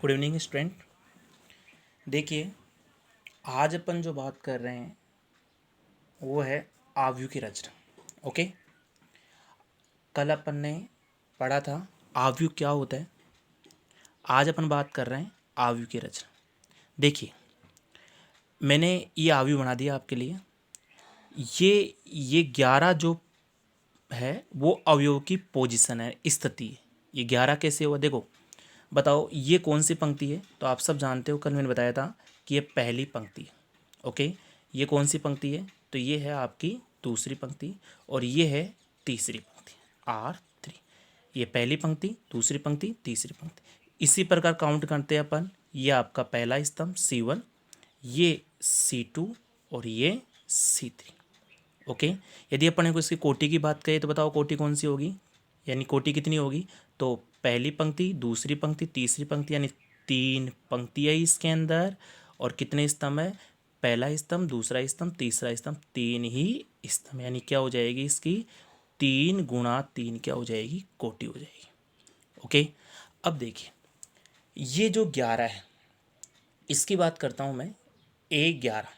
Good evening student. देखिए, आज अपन जो बात कर रहे हैं वो है आव्यूह की रचना। ओके, कल अपन ने पढ़ा था आव्यूह क्या होता है। आज अपन बात कर रहे हैं आव्यूह की रचना। देखिए, मैंने ये आव्यूह बना दिया आपके लिए। ये 11 जो है वो अवयव की पोजीशन है, स्थिति है। ये 11 कैसे हुआ, देखो बताओ ये कौन सी पंक्ति है। तो आप सब जानते हो, कल मैंने बताया था कि ये पहली पंक्ति है। ओके, ये कौन सी पंक्ति है, तो ये है आपकी दूसरी पंक्ति और ये है तीसरी पंक्ति R3। ये पहली पंक्ति, दूसरी पंक्ति, तीसरी पंक्ति, इसी प्रकार काउंट करते हैं अपन। ये आपका पहला स्तंभ C1, ये C2 और ये C3। ओके, यदि अपन को इसकी कोटि की बात करें तो बताओ कोटि कौन सी होगी, यानी कोटि कितनी होगी। तो पहली पंक्ति, दूसरी पंक्ति, तीसरी पंक्ति, यानी 3 पंक्तियाँ इसके अंदर। और कितने स्तंभ है, पहला स्तंभ, दूसरा स्तंभ, तीसरा स्तंभ, 3 ही स्तंभ। यानी क्या हो जाएगी इसकी 3 गुणा 3 क्या हो जाएगी, कोटि हो जाएगी। ओके, अब देखिए ये जो 11 है इसकी बात करता हूँ मैं, A11।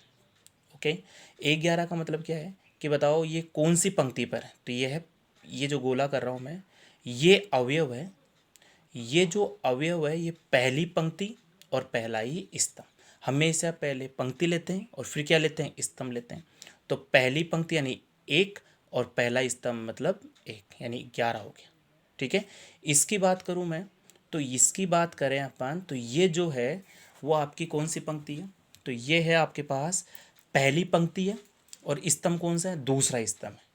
ओके, A11 का मतलब क्या है कि बताओ ये कौन सी पंक्ति पर है। तो ये है, ये जो गोला कर रहा हूँ मैं, ये अवयव है। ये जो अवयव है ये पहली पंक्ति और पहला ही स्तंभ। हमेशा पहले पंक्ति लेते हैं और फिर क्या लेते हैं, स्तंभ लेते हैं। तो पहली पंक्ति यानी 1 और पहला स्तंभ मतलब 1, यानी 11 हो गया। ठीक है, इसकी बात करूँ मैं, तो इसकी बात करें अपन तो ये जो है वो आपकी कौन सी पंक्ति है। तो ये है आपके पास पहली पंक्ति है और स्तंभ कौन सा है, दूसरा स्तंभ है।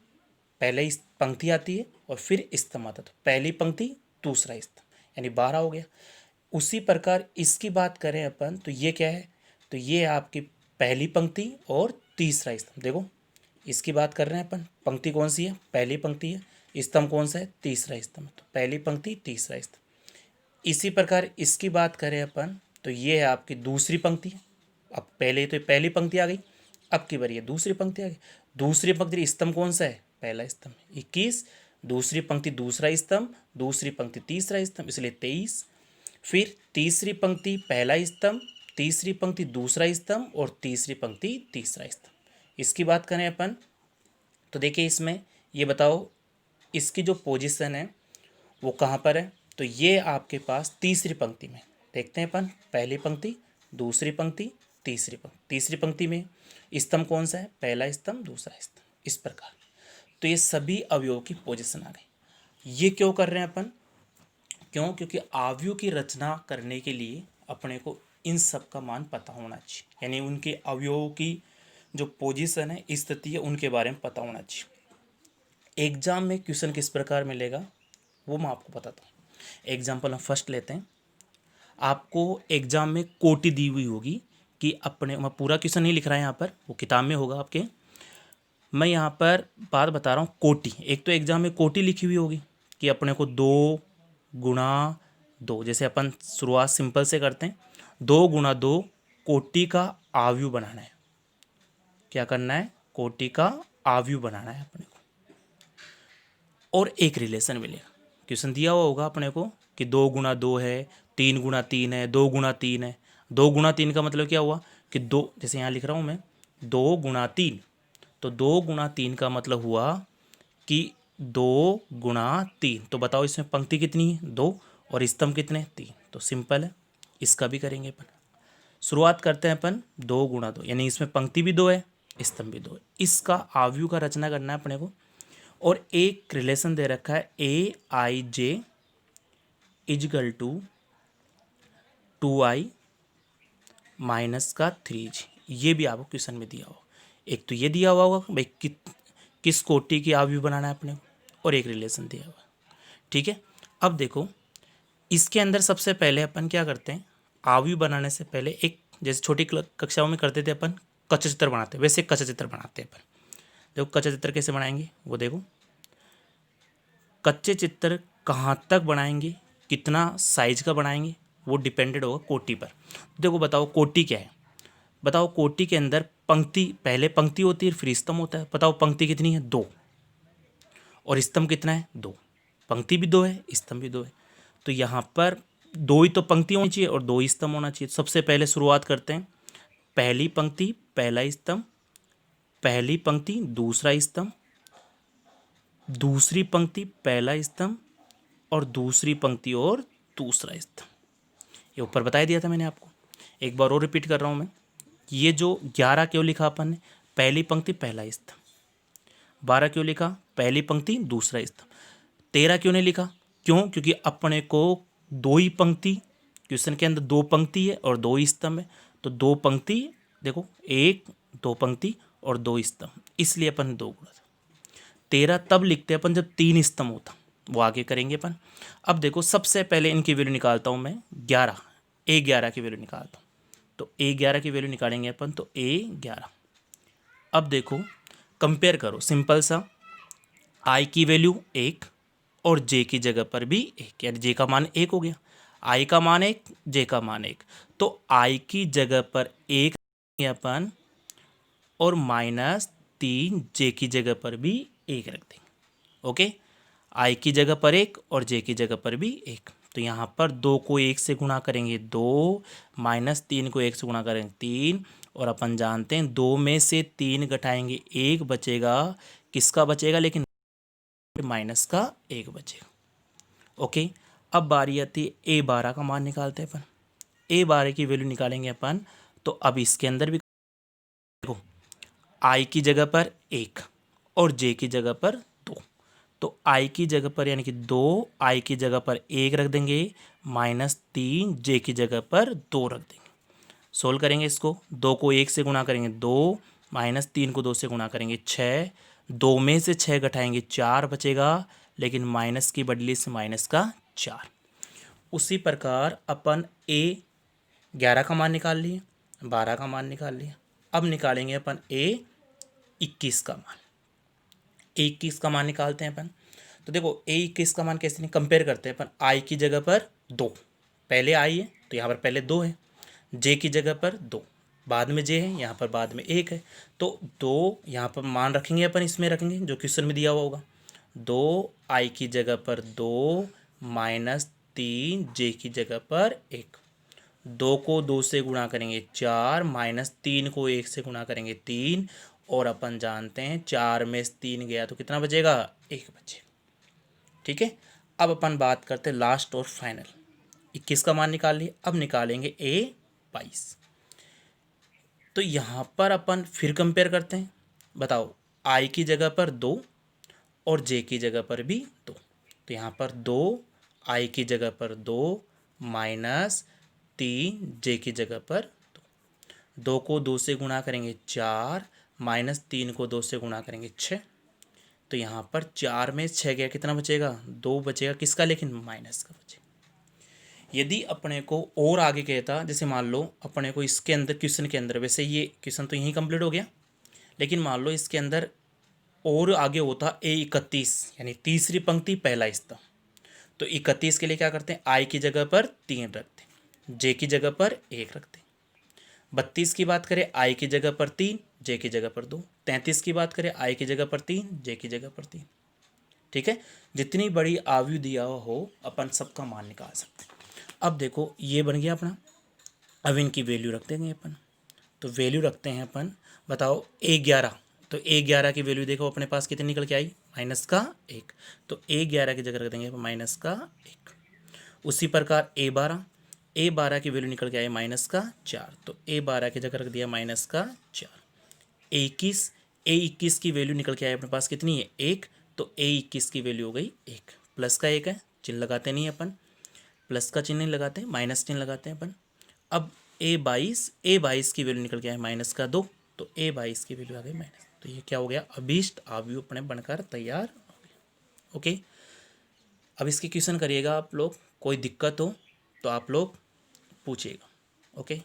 पहले पंक्ति आती है और फिर स्तंभ आता है, तो पहली पंक्ति दूसरा स्तंभ, यानी 12 हो गया। उसी प्रकार इसकी बात करें अपन तो ये क्या है, तो ये आपकी पहली पंक्ति और तीसरा स्तंभ। देखो इसकी बात कर रहे हैं अपन, पंक्ति कौन सी है, पहली पंक्ति है, स्तंभ कौन सा है, तीसरा स्तंभ। तो पहली पंक्ति तीसरा स्तंभ। इसी प्रकार इसकी बात करें अपन तो ये है आपकी दूसरी पंक्ति। अब पहले तो पहली पंक्ति आ गई, अब की बारी है दूसरी पंक्ति आ गई। दूसरी पंक्ति स्तंभ कौन सा है, पहला स्तंभ 21, दूसरी पंक्ति दूसरा स्तंभ, दूसरी पंक्ति तीसरा स्तंभ, इसलिए 23। फिर तीसरी पंक्ति पहला स्तंभ, तीसरी पंक्ति दूसरा स्तंभ और तीसरी पंक्ति तीसरा स्तंभ। इसकी बात करें अपन तो देखिए इसमें ये बताओ इसकी जो पोजीशन है वो कहाँ पर है। तो ये आपके पास तीसरी पंक्ति में, देखते हैं अपन, पहली पंक्ति, दूसरी पंक्ति, तीसरी पंक्ति। तीसरी पंक्ति में स्तंभ कौन सा है, पहला स्तंभ, दूसरा स्तंभ, इस प्रकार। तो ये सभी अवयवों की पोजीशन आ गई। ये क्यों कर रहे हैं अपन, क्यों, क्योंकि अवयव की रचना करने के लिए अपने को इन सब का मान पता होना चाहिए, यानी उनके अवयवों की जो पोजीशन है, स्थिति है, उनके बारे में पता होना चाहिए। एग्जाम में क्वेश्चन किस प्रकार मिलेगा वो मैं आपको बताता हूँ। एग्जाम्पल हम फर्स्ट लेते हैं। आपको एग्जाम में कोटि दी हुई होगी कि अपने, मैं पूरा क्वेश्चन नहीं लिख रहा है यहाँ पर, वो किताब में होगा आपके। मैं यहाँ पर बात बता रहा हूँ कोटि। एक तो एग्जाम में कोटि लिखी हुई होगी कि अपने को 2 गुणा 2, जैसे अपन शुरुआत सिंपल से करते हैं, 2 गुणा 2 कोटि का आव्यूह बनाना है। क्या करना है, कोटि का आव्यूह बनाना है अपने को। और एक रिलेशन मिलेगा, क्वेश्चन दिया हुआ होगा अपने को कि 2 गुणा 2 है, 3 गुणा 3 है, 2 गुणा 3 है। 2 गुणा 3 का मतलब क्या हुआ कि 2, जैसे यहाँ लिख रहा हूँ मैं 2 गुणा 3, तो 2 गुणा 3 का मतलब हुआ कि 2 गुणा 3। तो बताओ इसमें पंक्ति कितनी है, 2, और स्तंभ कितने, 3। तो सिंपल है, इसका भी करेंगे अपन। शुरुआत करते हैं अपन 2 गुणा 2, यानी इसमें पंक्ति भी 2 है, स्तंभ भी 2 है। इसका आव्यूह का रचना करना है अपने को। और एक रिलेशन दे रखा है AIJ is equal to 2I minus का 3J। ये भी आपको क्वेश्चन में दिया होगा। एक तो ये दिया हुआ होगा भाई किस कोटि की आव्यूह बनाना है अपने को, और एक रिलेशन दिया हुआ है। ठीक है, अब देखो इसके अंदर सबसे पहले अपन क्या करते हैं, आव्यूह बनाने से पहले एक, जैसे छोटी कक्षाओं में करते थे अपन, कच्चा चित्र बनाते हैं, वैसे कच्चा चित्र बनाते हैं अपन। देखो कच्चा चित्र कैसे बनाएंगे वो देखो। कच्चे चित्र कहाँ तक बनाएंगे, कितना साइज का बनाएंगे, वो डिपेंडेड होगा कोटि पर। देखो बताओ कोटि क्या है, बताओ कोटि के अंदर पंक्ति, पहले पंक्ति होती है फिर स्तंभ होता है। बताओ पंक्ति कितनी है, 2, और स्तंभ कितना है, 2। पंक्ति भी 2 है, स्तंभ भी 2 है। तो यहाँ पर दो ही तो पंक्ति होनी चाहिए और दो ही स्तंभ होना चाहिए। सबसे पहले शुरुआत करते हैं, पहली पंक्ति पहला स्तंभ, पहली पंक्ति दूसरा स्तंभ, दूसरी पंक्ति पहला स्तंभ और दूसरी पंक्ति और दूसरा स्तंभ। ये ऊपर बता दिया था मैंने आपको, एक बार और रिपीट कर रहा हूँ मैं। ये जो 11 क्यों लिखा अपन ने, पहली पंक्ति पहला स्तंभ। 12 क्यों लिखा, पहली पंक्ति दूसरा स्तंभ। 13 क्यों नहीं लिखा, क्यों, क्योंकि अपने को दो ही पंक्ति, क्वेश्चन के अंदर दो पंक्ति है और दो स्तंभ है, तो दो पंक्ति देखो, एक दो पंक्ति और दो स्तंभ, इसलिए अपन ने दो गुणा था। 13 तब लिखते अपन जब 3 स्तंभ होता, वो आगे करेंगे अपन। अब देखो सबसे पहले इनकी वैल्यू निकालता हूँ मैं, 11, A11 की वैल्यू निकालता हूँ। तो A11 की वैल्यू निकालेंगे अपन, तो A11। अब देखो कंपेयर करो, सिंपल सा, I की वैल्यू 1 और J की जगह पर भी 1, यानी J का मान 1 हो गया, I का मान 1, J का मान 1, तो I की जगह पर 1 अपन और -3 J की जगह पर भी 1 रख देंगे। ओके, I की जगह पर 1 और J की जगह पर भी 1, तो यहाँ पर 2 को 1 से गुणा करेंगे 2, -3 को 1 से गुणा करेंगे 3, और अपन जानते हैं 2 में से 3 घटाएंगे 1 बचेगा, किसका बचेगा, लेकिन माइनस का 1 बचेगा। ओके, अब बारी आती है A12 का मान निकालते हैं अपन। A12 की वैल्यू निकालेंगे अपन, तो अब इसके अंदर भी देखो, I की जगह पर 1 और J की जगह पर 2, तो I की जगह पर यानी कि 2, I की जगह पर 1 रख देंगे, -3 J की जगह पर 2 रख देंगे। सोल्व करेंगे इसको, 2 को 1 से गुणा करेंगे 2, -3 को 2 से गुणा करेंगे 6, 2 में से 6 घटाएंगे 4 बचेगा, लेकिन माइनस की बदली से माइनस का 4। उसी प्रकार अपन A11 का मान निकाल लिए, 12 का मान निकाल लिया। अब निकालेंगे अपन A21 का मान। A21 का मान निकालते हैं अपन, तो देखो A21 का मान कैसे नहीं, कंपेयर करते हैं अपन। I की जगह पर 2, पहले I है तो यहाँ पर पहले 2 है, J की जगह पर 2, बाद में J है, यहाँ पर बाद में 1 है, तो 2 यहाँ पर मान रखेंगे अपन, इसमें रखेंगे जो क्वेश्चन में दिया हुआ होगा, 2 I की जगह पर 2, -3 J की जगह पर 1, 2 को 2 से गुणा करेंगे 4, -3 को 1 से गुणा करेंगे 3, और अपन जानते हैं 4 में से 3 गया तो कितना बचेगा, 1 बचेगा। ठीक है, अब अपन बात करते हैं लास्ट और फाइनल, 21 का मान निकाल लिए। अब निकालेंगे A22, तो यहाँ पर अपन फिर कंपेयर करते हैं, बताओ I की जगह पर 2 और J की जगह पर भी 2, तो यहाँ पर 2, I की जगह पर 2, -3 J की जगह पर 2, 2 को 2 से गुणा करेंगे 4, -3 को 2 से गुणा करेंगे 6, तो यहाँ पर 4 में 6 गया, कितना बचेगा, 2 बचेगा, किसका, लेकिन माइनस का बचेगा। यदि अपने को और आगे कहता, जैसे मान लो अपने को इसके अंदर क्वेश्चन के अंदर, वैसे ये क्वेश्चन तो यहीं कंप्लीट हो गया, लेकिन मान लो इसके अंदर और आगे होता A31, यानी तीसरी पंक्ति पहला स्तंभ, तो 31 के लिए क्या करते हैं, I की जगह पर 3 रखते हैं, J की जगह पर 1 रखते हैं। 32 की बात करें, I की जगह पर 3, J की जगह पर 2। 33 की बात करें, I की जगह पर 3, J की जगह पर 3। ठीक है, जितनी बड़ी आयु दिया हो अपन सबका मान निकाल सकते हैं। अब देखो ये बन गया अपना, अब इनकी वैल्यू रख देंगे अपन, तो वैल्यू रखते हैं अपन, बताओ A11, तो A11 की वैल्यू देखो अपने पास कितनी निकल के आई, माइनस का 1, तो A11 की जगह रख देंगे माइनस का 1। उसी प्रकार A12 की वैल्यू निकल के आई माइनस का 4, तो A12 की जगह रख दिया माइनस का 4। A21 की वैल्यू निकल के आई अपने पास कितनी है, 1, तो A21 की वैल्यू हो गई 1, प्लस का 1 है, चिन्ह लगाते नहीं अपन, प्लस का चिन्ह नहीं लगाते, माइनस चिन्ह लगाते हैं अपन। अब A22 की वैल्यू निकल के आए माइनस का 2, तो A22 की वैल्यू आ गई माइनस, तो ये क्या हो गया, अभीष्ट आयु अपने बनकर तैयार हो गया। ओके, अब इसके क्वेश्चन करिएगा आप लोग, कोई दिक्कत हो तो आप लोग पूछिएगा। ओके।